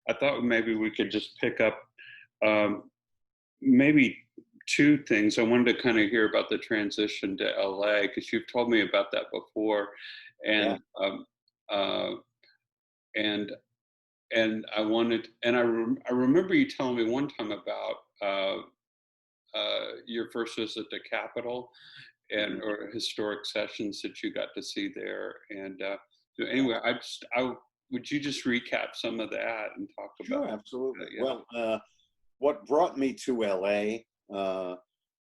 I thought maybe we could just pick up um, maybe two things. I wanted to kind of hear about the transition to LA because you've told me about that before, Yeah. and uh, and I wanted, and I remember you telling me one time about your first visit to Capitol and Mhm. or historic sessions that you got to see there. And so Yeah. anyway, I would you just recap some of that and talk about Sure, absolutely. yeah. Well, what brought me to LA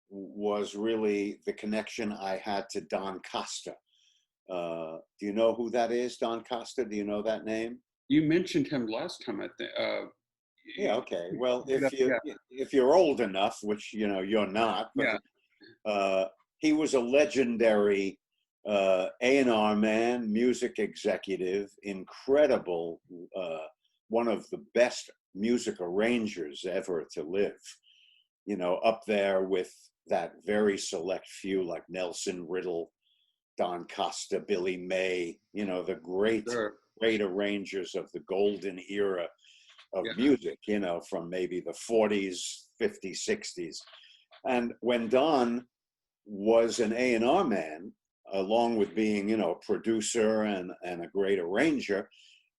was really the connection I had to Don Costa. Do you know who that is, Don Costa? Do you know that name? You mentioned him last time, I think. Yeah, okay. Well, Yeah, if you're old enough, which you know you're not, but yeah, uh, he was a legendary A&R man, music executive, incredible, one of the best music arrangers ever to live. You know, up there with that very select few like Nelson Riddle, Don Costa, Billy May, you know, the sure, great arrangers of the golden era of yeah, music, you know, from maybe the 40s, 50s, 60s. And when Don was an A&R man, along with being, you know, a producer and a great arranger,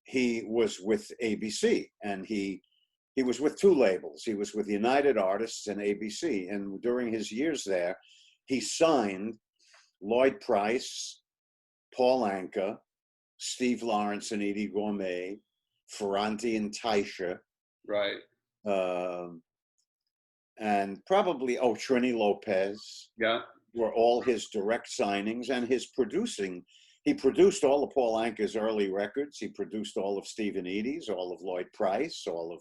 he was with ABC, and he was with two labels. He was with United Artists and ABC. And during his years there, he signed Lloyd Price, Paul Anka, Steve Lawrence and Edie Gourmet, Ferranti and Taisha, right, um, and probably, oh, Trini Lopez yeah, were all his direct signings, and his producing. He produced all of Paul Anka's early records. He produced all of Stephen Edie's, all of Lloyd Price, all of,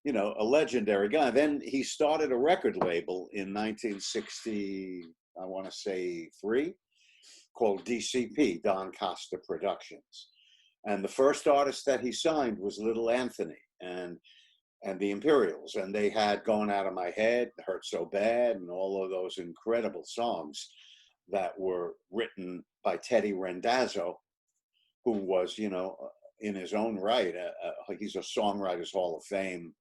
you know, a legendary guy. Then he started a record label in 1960, I want to say three, called DCP, Don Costa Productions. And the first artist that he signed was Little Anthony and the Imperials, and they had Going Out of My Head, Hurt So Bad, and all of those incredible songs that were written by Teddy Rendazzo, who was, you know, in his own right, he's a Songwriters Hall of Fame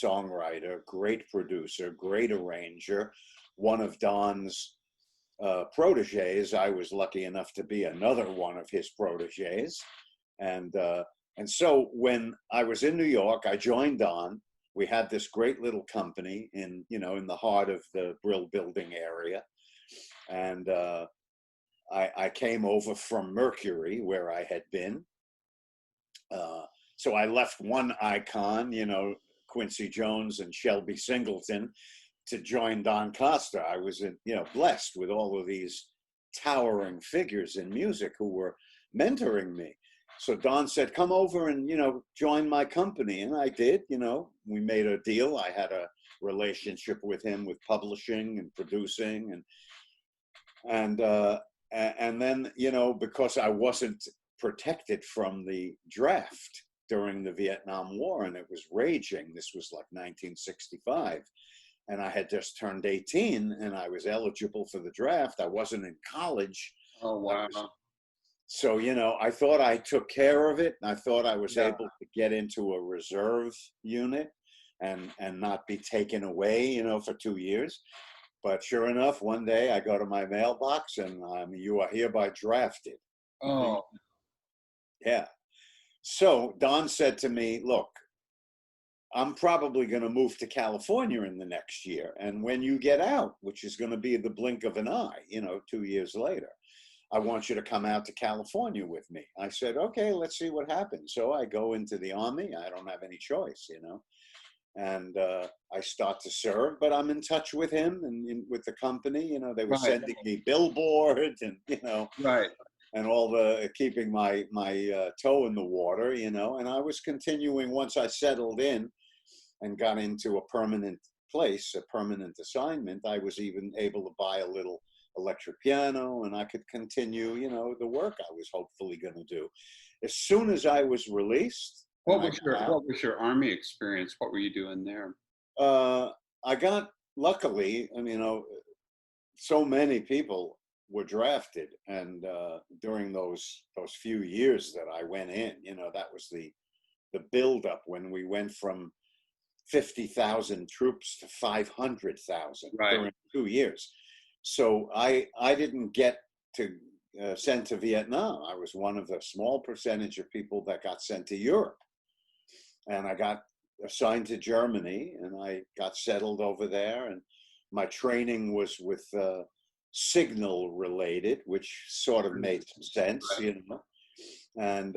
songwriter, great producer, great arranger, one of Don's proteges. I was lucky enough to be another one of his proteges, and uh, and so when I was in New York, I joined Don. We had this great little company in, you know, in the heart of the Brill Building area, and I came over from Mercury, where I had been. Uh, so I left one icon, you know, Quincy Jones and Shelby Singleton, to join Don Costa. I was, you know, blessed with all of these towering figures in music who were mentoring me. So Don said, "Come over and, you know, join my company," and I did. You know, we made a deal. I had a relationship with him with publishing and producing, and and then, you know, because I wasn't protected from the draft during the Vietnam War and it was raging. This was like 1965, and I had just turned 18 and I was eligible for the draft. I wasn't in college. oh I wow, was, so, you know, I thought I took care of it. I thought I was yeah, able to get into a reserve unit and not be taken away, you know, for 2 years. But sure enough, one day I go to my mailbox and you are hereby drafted. oh Yeah. So Don said to me, "Look, I'm probably going to move to California in the next year. And when you get out, which is going to be the blink of an eye, you know, 2 years later, I want you to come out to California with me." I said, "Okay, let's see what happens." So I go into the Army. I don't have any choice, you know, and I start to serve, but I'm in touch with him and with the company. You know, they were right, sending me billboards and, you know, right, and all the keeping my toe in the water, you know, and I was continuing once I settled in and got into a permanent place, a permanent assignment. I was even able to buy a little electric piano and I could continue, you know, the work I was hopefully going to do. As soon as I was released and I got out, what was your Army experience? What were you doing there? uh, I got, luckily, I mean, you know, so many people were drafted, and during those few years that I went in, you know, that was the the buildup when we went from 50,000 troops to 500,000 Right. during 2 years. So I didn't get to sent to Vietnam. I was one of a small percentage of people that got sent to Europe. And I got assigned to Germany, and I got settled over there. And my training was with signal related, which sort of made some sense, Right. you know. And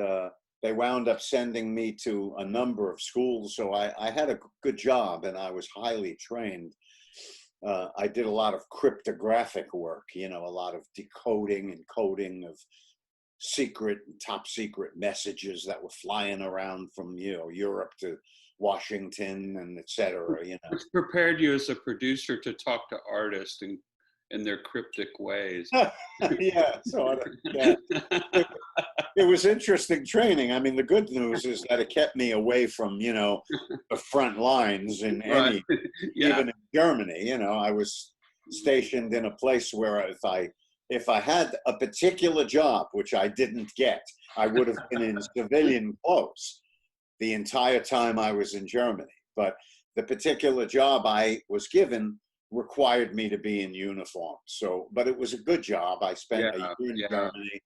they wound up sending me to a number of schools. So I had a good job, and I was highly trained. I did a lot of cryptographic work, you know, a lot of decoding and coding of secret and top secret messages that were flying around from, you know, Europe to Washington and et cetera, you know. Which prepared you as a producer to talk to artists in their cryptic ways. Yeah, sort of. Yeah. It was interesting training. I mean, the good news is that it kept me away from, you know, the front lines in Right. any, Yeah. even in Germany. You know, I was stationed in a place where if I had a particular job, which I didn't get, I would have been in civilian clothes the entire time I was in Germany. But the particular job I was given required me to be in uniform. So, but it was a good job. I spent a Yeah. year in Yeah. Germany.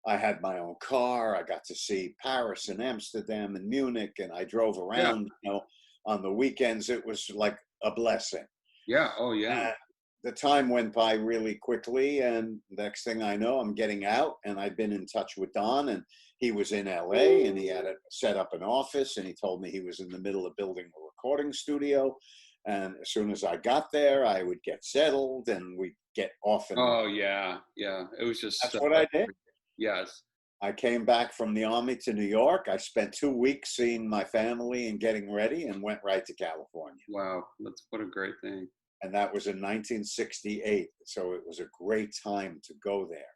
I had my own car. I got to see Paris and Amsterdam and Munich, and I drove Yeah. around, you know, on the weekends. It was like a blessing. Yeah. Oh, yeah. And the time went by really quickly, and next thing I know, I'm getting out, and I've been in touch with Don, and he was in LA, and he had set up an office, and he told me he was in the middle of building a recording studio. And as soon as I got there, I would get settled, and we'd get off. And Oh, yeah. Yeah. It was just that's what I did. yes. I came back from the Army to New York. I spent 2 weeks seeing my family and getting ready, and went right to California. Wow. What a great thing. And that was in 1968. So it was a great time to go there.